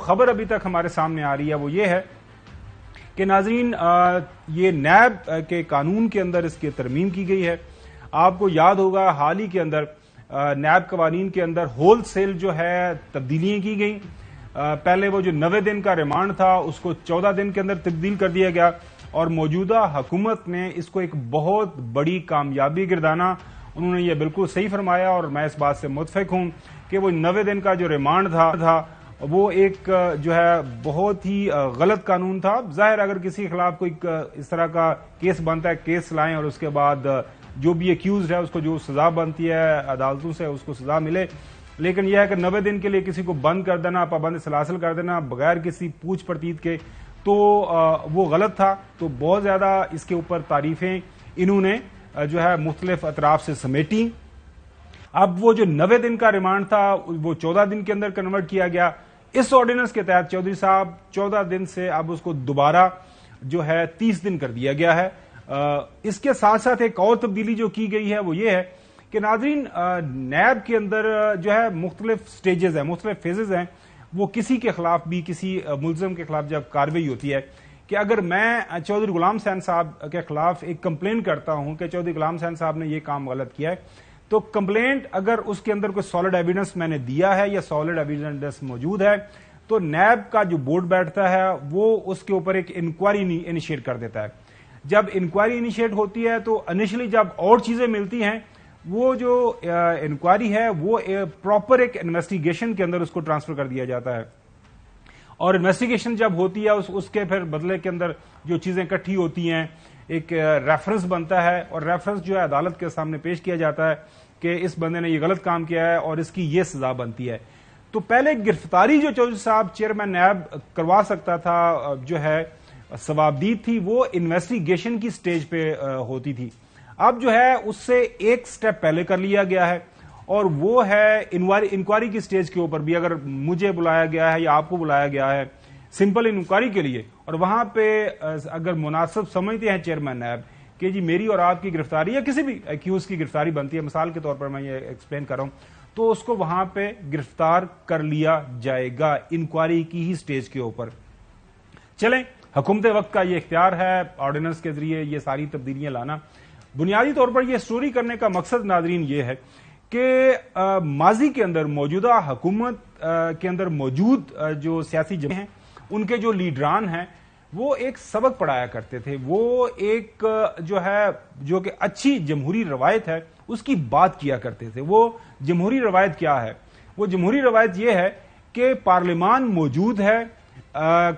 خبر ابھی تک ہمارے سامنے آ رہی ہے وہ یہ ہے کہ ناظرین یہ نیب کے قانون کے اندر اس کی ترمیم کی گئی ہے. آپ کو یاد ہوگا حال ہی کے اندر نیب قوانین کے اندر ہول سیل جو ہے تبدیلیاں کی گئیں. پہلے وہ جو 90 دن کا ریمانڈ تھا اس کو 14 دن کے اندر تبدیل کر دیا گیا اور موجودہ حکومت نے اس کو ایک بہت بڑی کامیابی گردانا. انہوں نے یہ بالکل صحیح فرمایا اور میں اس بات سے متفق ہوں کہ وہ 90 دن کا جو ریمانڈ تھا وہ ایک جو ہے بہت ہی غلط قانون تھا. ظاہر اگر کسی خلاف کوئی اس طرح کا کیس بنتا ہے کیس لائیں اور اس کے بعد جو بھی ایکیوزڈ ہے اس کو جو سزا بنتی ہے عدالتوں سے اس کو سزا ملے. لیکن یہ ہے کہ 90 دن کے لیے کسی کو بند کر دینا پابند سلاسل کر دینا بغیر کسی پوچھ پرتیت کے تو وہ غلط تھا. تو بہت زیادہ اس کے اوپر تعریفیں انہوں نے جو ہے مختلف اطراف سے سمیٹی. اب وہ جو 90 دن کا ریمانڈ تھا وہ 14 دن کے اندر کنورٹ کیا گیا. اس آرڈیننس کے تحت چودھری صاحب 14 دن سے اب اس کو دوبارہ جو ہے 30 دن کر دیا گیا ہے. اس کے ساتھ ساتھ ایک اور تبدیلی جو کی گئی ہے وہ یہ ہے کہ ناظرین نیب کے اندر جو ہے مختلف سٹیجز ہیں مختلف فیزز ہیں. وہ کسی کے خلاف بھی کسی ملزم کے خلاف جب کارروائی ہوتی ہے کہ اگر میں چودھری غلام حسین صاحب کے خلاف ایک کمپلین کرتا ہوں کہ چودھری غلام حسین صاحب نے یہ کام غلط کیا ہے تو کمپلینٹ اگر اس کے اندر کوئی سالڈ ایویڈنس میں نے دیا ہے یا سالڈ ایویڈنس موجود ہے تو نیب کا جو بورڈ بیٹھتا ہے وہ اس کے اوپر ایک انکوائری انیشیٹ کر دیتا ہے. جب انکوائری انیشیٹ ہوتی ہے تو انیشلی جب اور چیزیں ملتی ہیں وہ جو انکوائری ہے وہ پراپر ایک انویسٹیگیشن کے اندر اس کو ٹرانسفر کر دیا جاتا ہے اور انویسٹیگیشن جب ہوتی ہے اس کے پھر بدلے کے اندر جو چیزیں اکٹھی ہوتی ہیں ایک ریفرنس بنتا ہے اور ریفرنس جو ہے عدالت کے سامنے پیش کیا جاتا ہے کہ اس بندے نے یہ غلط کام کیا ہے اور اس کی یہ سزا بنتی ہے. تو پہلے گرفتاری جو چودھری صاحب چیئرمین نیب کروا سکتا تھا جو ہے ثوابدید تھی وہ انویسٹیگیشن کی سٹیج پہ ہوتی تھی. اب جو ہے اس سے ایک سٹیپ پہلے کر لیا گیا ہے اور وہ ہے انکوائری کی سٹیج کے اوپر بھی اگر مجھے بلایا گیا ہے یا آپ کو بلایا گیا ہے سمپل انکوائری کے لیے اور وہاں پہ اگر مناسب سمجھتے ہیں چیئرمین نیب کہ جی میری اور آپ کی گرفتاری یا کسی بھی ایکیوز کی گرفتاری بنتی ہے مثال کے طور پر میں یہ ایکسپلین کر رہا ہوں تو اس کو وہاں پہ گرفتار کر لیا جائے گا انکوائری کی ہی سٹیج کے اوپر. چلیں حکومت وقت کا یہ اختیار ہے آرڈیننس کے ذریعے یہ ساری تبدیلیاں لانا. بنیادی طور پر یہ سٹوری کرنے کا مقصد ناظرین یہ ہے کہ ماضی کے اندر موجودہ حکومت کے اندر موجود جو سیاسی جماعتیں ہیں ان کے جو لیڈران ہیں وہ ایک سبق پڑھایا کرتے تھے. وہ ایک جو ہے جو کہ اچھی جمہوری روایت ہے اس کی بات کیا کرتے تھے. وہ جمہوری روایت کیا ہے؟ وہ جمہوری روایت یہ ہے کہ پارلیمان موجود ہے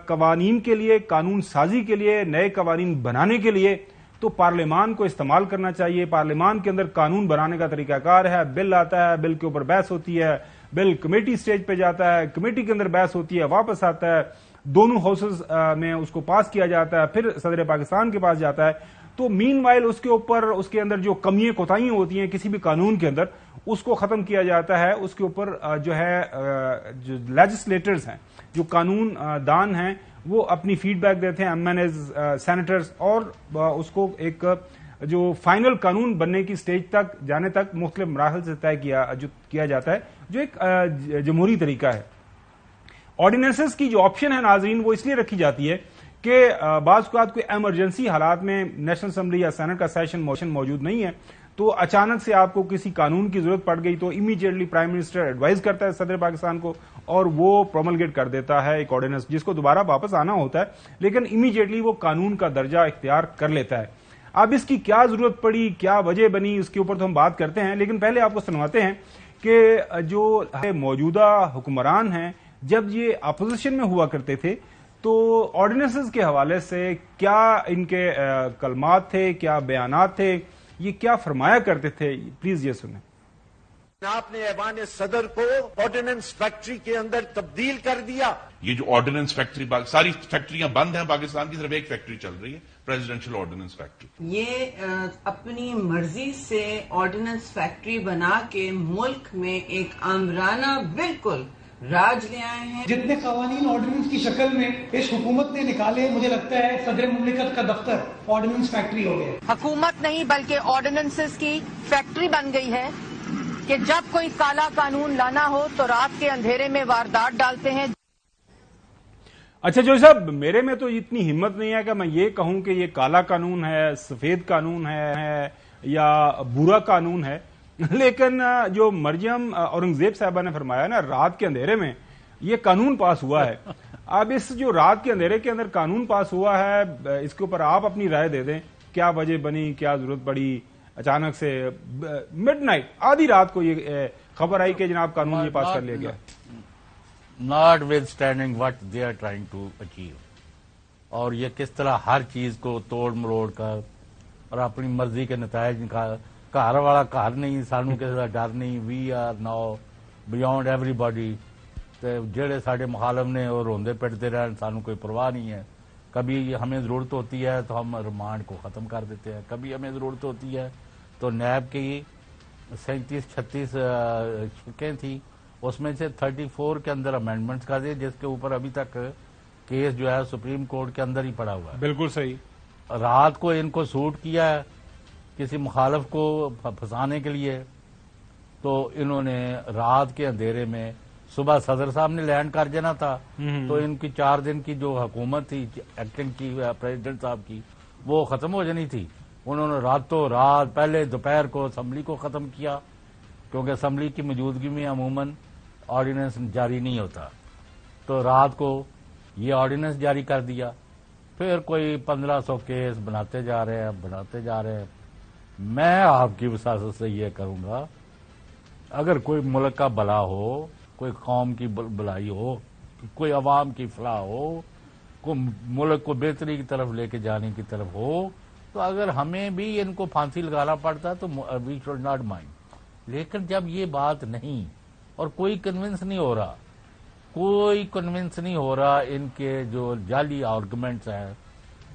قوانین کے لیے قانون سازی کے لیے نئے قوانین بنانے کے لیے تو پارلیمان کو استعمال کرنا چاہیے. پارلیمان کے اندر قانون بنانے کا طریقہ کار ہے بل آتا ہے بل کے اوپر بحث ہوتی ہے بل کمیٹی سٹیج پہ جاتا ہے کمیٹی کے اندر بحث ہوتی ہے واپس آتا ہے دونوں ہاؤسز میں اس کو پاس کیا جاتا ہے پھر صدر پاکستان کے پاس جاتا ہے. تو مین وائل اس کے اوپر اس کے اندر جو کمیاں کوتاہیاں ہوتی ہیں کسی بھی قانون کے اندر اس کو ختم کیا جاتا ہے. اس کے اوپر جو ہے جو لیجسلیٹرز ہیں جو قانون دان ہیں وہ اپنی فیڈ بیک دیتے ہیں ایم این ایز سینیٹرز اور اس کو ایک جو فائنل قانون بننے کی سٹیج تک جانے تک مختلف مراحل سے طے کیا جاتا ہے جو ایک جمہوری طریقہ ہے. آرڈیننسز کی جو آپشن ہے ناظرین وہ اس لیے رکھی جاتی ہے کہ بعض اوقات کوئی ایمرجنسی حالات میں نیشنل اسمبلی یا سینٹ کا سیشن موشن موجود نہیں ہے تو اچانک سے آپ کو کسی قانون کی ضرورت پڑ گئی تو امیڈیٹلی پرائم منسٹر ایڈوائز کرتا ہے صدر پاکستان کو اور وہ پروملگیٹ کر دیتا ہے ایک آرڈیننس جس کو دوبارہ واپس آنا ہوتا ہے لیکن امیڈیٹلی وہ قانون کا درجہ اختیار کر لیتا ہے. اب اس کی کیا ضرورت پڑی کیا وجہ بنی اس کے اوپر تو ہم بات کرتے ہیں لیکن پہلے آپ کو سنواتے ہیں کہ جو موجودہ حکمران ہیں جب یہ اپوزیشن میں ہوا کرتے تھے تو آرڈیننسز کے حوالے سے کیا ان کے کلمات تھے کیا بیانات تھے یہ کیا فرمایا کرتے تھے پلیز یہ سنیں. آپ نے ایوان صدر کو آرڈیننس فیکٹری کے اندر تبدیل کر دیا. یہ جو آرڈیننس فیکٹری ساری فیکٹریاں بند ہیں پاکستان کی صرف ایک فیکٹری چل رہی ہے پریزیڈنشل آرڈیننس فیکٹری. یہ اپنی مرضی سے آرڈیننس فیکٹری بنا کے ملک میں ایک آمرانہ بالکل راج لے آئے ہیں. جتنے قوانین آرڈیننس کی شکل میں اس حکومت نے نکالے مجھے لگتا ہے صدر مملکت کا دفتر آرڈیننس فیکٹری ہو گیا. حکومت نہیں بلکہ آرڈیننسز کی فیکٹری بن گئی ہے کہ جب کوئی کالا قانون لانا ہو تو رات کے اندھیرے میں واردات ڈالتے ہیں. اچھا جو صاحب، میرے میں تو اتنی ہمت نہیں ہے کہ میں یہ کہوں کہ یہ کالا قانون ہے، سفید قانون ہے یا برا قانون ہے، لیکن جو مریم اورنگزیب صاحبہ نے فرمایا نا، رات کے اندھیرے میں یہ قانون پاس ہوا ہے. اب اس جو رات کے اندھیرے کے اندر قانون پاس ہوا ہے، اس کے اوپر آپ اپنی رائے دے دیں. کیا وجہ بنی، کیا ضرورت پڑی، اچانک سے مڈ نائٹ آدھی رات کو یہ خبر آئی کہ جناب قانون یہ پاس کر لیا گیا؟ Notwithstanding what they are trying to achieve, اور یہ کس طرح ہر چیز کو توڑ مروڑ کر اور اپنی مرضی کے نتائج نکال. گھر والا گھر نہیں، سانو کسی کا ڈر نہیں. We are now beyond everybody. جہے سارے مخالف نے وہ روندے پٹتے رہن، سانو کوئی پرواہ نہیں ہے. کبھی ہمیں ضرورت ہوتی ہے تو ہم ریمانڈ کو ختم کر دیتے ہیں، کبھی ہمیں ضرورت ہوتی ہے تو نیب کی 37-36 شکیں تھیں، اس میں سے 34 کے اندر امینڈمنٹس کر دیے، جس کے اوپر ابھی تک کیس جو ہے سپریم کورٹ کے اندر ہی پڑا ہوا ہے. بالکل صحیح. رات کو ان کو سوٹ کیا ہے کسی مخالف کو پھنسانے کے لیے، تو انہوں نے رات کے اندھیرے میں، صبح صدر صاحب نے لینڈ کر جانا تھا، تو ان کی 4 دن کی جو حکومت تھی ایکٹنگ کی پریزیڈنٹ صاحب کی، وہ ختم ہو جانی تھی. انہوں نے راتوں رات پہلے دوپہر کو اسمبلی کو ختم کیا، کیونکہ اسمبلی کی موجودگی میں عموماً آرڈیننس جاری نہیں ہوتا، تو رات کو یہ آرڈیننس جاری کر دیا. پھر کوئی 1500 کیس بناتے جا رہے ہیں. میں آپ کی وساطت سے یہ کروں گا، اگر کوئی ملک کا بھلا ہو، کوئی قوم کی بھلائی ہو، کوئی عوام کی فلاح ہو، کوئی ملک کو بہتری کی طرف لے کے جانے کی طرف ہو، تو اگر ہمیں بھی ان کو پھانسی لگانا پڑتا تو وی شوڈ ناٹ مائنڈ. لیکن جب یہ بات نہیں اور کوئی کنونس نہیں ہو رہا ان کے جو جعلی آرگومنٹس ہیں،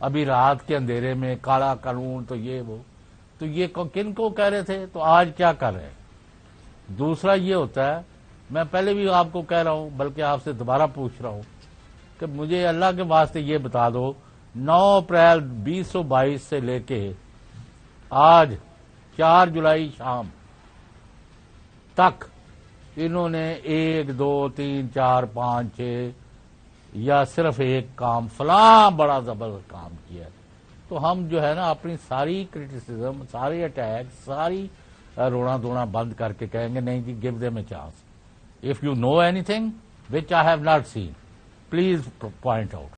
ابھی رات کے اندھیرے میں کالا قانون تو یہ وہ، تو یہ کن کو کہہ رہے تھے، تو آج کیا کر رہے ہیں. دوسرا یہ ہوتا ہے، میں پہلے بھی آپ کو کہہ رہا ہوں، بلکہ آپ سے دوبارہ پوچھ رہا ہوں کہ مجھے اللہ کے واسطے یہ بتا دو، 9 اپریل 2022 سے لے کے آج 4 جولائی شام تک انہوں نے 1 2 3 4 5 6 یا صرف ایک کام فلاں بڑا زبردست کام کیا ہے. تو ہم جو ہے نا اپنی ساری کرٹیسزم، سارے اٹیک، ساری رونا دھونا بند کر کے کہیں گے نہیں جی، give them a chance. If you know anything which I have not seen, please point out.